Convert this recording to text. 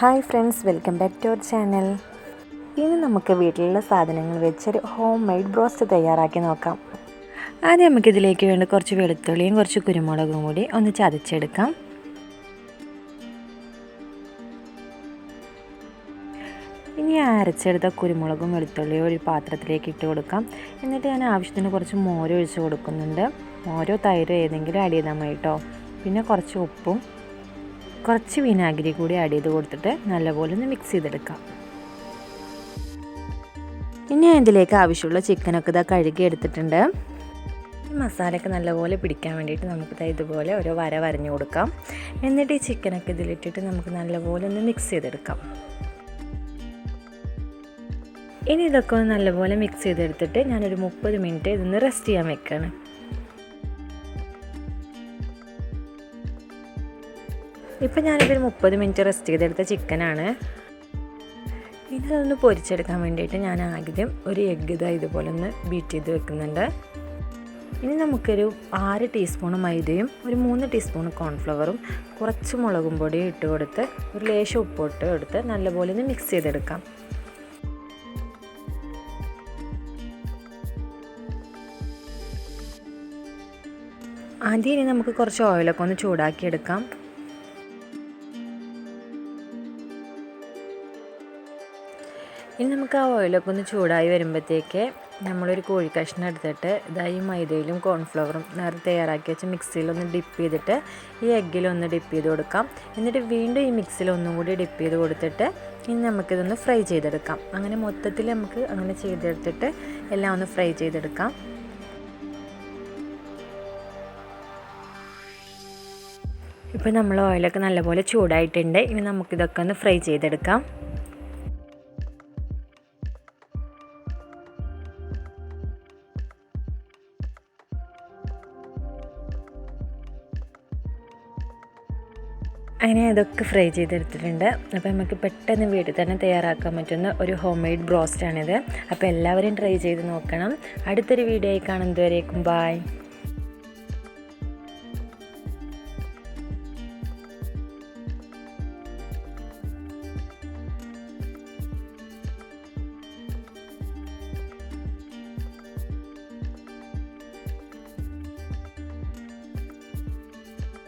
Hi friends, welcome back to our channel. ഇനി നമുക്ക് വീട്ടിലുള്ള സാധനങ്ങൾ വെച്ചൊരു ഹോം മെയ്ഡ് ബ്രോസ്റ്റ് തയ്യാറാക്കി നോക്കാം. ആദ്യം നമുക്കിതിലേക്ക് വേണ്ട കുറച്ച് വെളുത്തുള്ളിയും കുറച്ച് കുരുമുളകും കൂടി ഒന്ന് ചതച്ചെടുക്കാം. ഇനി അരച്ചെടുത്ത കുരുമുളകും വെളുത്തുള്ളിയും ഒരു പാത്രത്തിലേക്ക് ഇട്ട് കൊടുക്കാം. എന്നിട്ട് ഞാൻ ആവശ്യത്തിന് കുറച്ച് മോര് ഒഴിച്ച് കൊടുക്കുന്നുണ്ട്. മോരോ തൈരോ ഏതെങ്കിലും ആഡ് ചെയ്താൽ മതി കേട്ടോ. പിന്നെ കുറച്ച് ഉപ്പും കുറച്ച് വിനാഗിരി കൂടി ആഡ് ചെയ്ത് കൊടുത്തിട്ട് നല്ലപോലെ ഒന്ന് മിക്സ് ചെയ്തെടുക്കാം. ഇനി ഇതിലേക്ക് ആവശ്യമുള്ള ചിക്കനൊക്കെ കഴുകി എടുത്തിട്ടുണ്ട്. ഈ മസാലയൊക്കെ നല്ലപോലെ പിടിക്കാൻ വേണ്ടിയിട്ട് നമുക്ക് ഇതുപോലെ ഓരോ വര വരഞ്ഞു കൊടുക്കാം. എന്നിട്ട് ഈ ചിക്കനൊക്കെ ഇതിലിട്ടിട്ട് നമുക്ക് നല്ലപോലെ ഒന്ന് മിക്സ് ചെയ്തെടുക്കാം. ഇനി ഇതൊക്കെ ഒന്ന് നല്ലപോലെ മിക്സ് ചെയ്തെടുത്തിട്ട് ഞാനൊരു 30 മിനിറ്റ് ഇതൊന്ന് റെസ്റ്റ് ചെയ്യാൻ വെക്കുകയാണ്. ഇപ്പം ഞാനിതൊരു 30 മിനിറ്റ് റെസ്റ്റ് ചെയ്തെടുത്ത ചിക്കനാണ്. ഇതൊന്ന് പൊരിച്ചെടുക്കാൻ വേണ്ടിയിട്ട് ഞാൻ ആദ്യം ഒരു എഗ്ഗ് ഇതുപോലെ ഒന്ന് ബീറ്റ് ചെയ്ത് വെക്കുന്നുണ്ട്. ഇനി നമുക്കൊരു 6 ടീസ്പൂൺ മൈദയും ഒരു 3 ടീസ്പൂൺ കോൺഫ്ലവറും കുറച്ച് മുളകും പൊടിയും ഇട്ട് കൊടുത്ത് ഒരു ലേശം ഉപ്പിട്ട് കൊടുത്ത് നല്ലപോലെ ഒന്ന് മിക്സ് ചെയ്തെടുക്കാം. ആദ്യം ഇനി നമുക്ക് കുറച്ച് ഓയിലൊക്കെ ഒന്ന് ചൂടാക്കിയെടുക്കാം. ഇനി നമുക്ക് ആ ഓയിലൊക്കെ ഒന്ന് ചൂടായി വരുമ്പോഴത്തേക്ക് നമ്മളൊരു കോഴി കഷ്ണം എടുത്തിട്ട് ഈ മൈദയിലും കോൺഫ്ലവറും നേരത്തെ തയ്യാറാക്കി വെച്ച് മിക്സിയിലൊന്ന് ഡിപ്പ് ചെയ്തിട്ട് ഈ എഗ്ഗിലൊന്ന് ഡിപ്പ് ചെയ്ത് കൊടുക്കാം. എന്നിട്ട് വീണ്ടും ഈ മിക്സിയിലൊന്നും കൂടി ഡിപ്പ് ചെയ്ത് കൊടുത്തിട്ട് ഇനി നമുക്കിതൊന്ന് ഫ്രൈ ചെയ്തെടുക്കാം. അങ്ങനെ മൊത്തത്തിൽ നമുക്ക് അങ്ങനെ ചെയ്തെടുത്തിട്ട് എല്ലാം ഒന്ന് ഫ്രൈ ചെയ്തെടുക്കാം. ഇപ്പോൾ നമ്മൾ ഓയിലൊക്കെ നല്ലപോലെ ചൂടായിട്ടുണ്ട്. ഇനി നമുക്കിതൊക്കെ ഒന്ന് ഫ്രൈ ചെയ്തെടുക്കാം. അങ്ങനെ ഇതൊക്കെ ഫ്രൈ ചെയ്തെടുത്തിട്ടുണ്ട്. അപ്പോൾ നമുക്ക് പെട്ടെന്ന് വീട്ടിൽ തന്നെ തയ്യാറാക്കാൻ പറ്റുന്ന ഒരു ഹോം മെയ്ഡ് ബ്രോസ്റ്റാണിത്. അപ്പോൾ എല്ലാവരും ട്രൈ ചെയ്ത് നോക്കണം. അടുത്തൊരു വീഡിയോ ആയി കാണുന്നതുവരേക്കും ബായ്.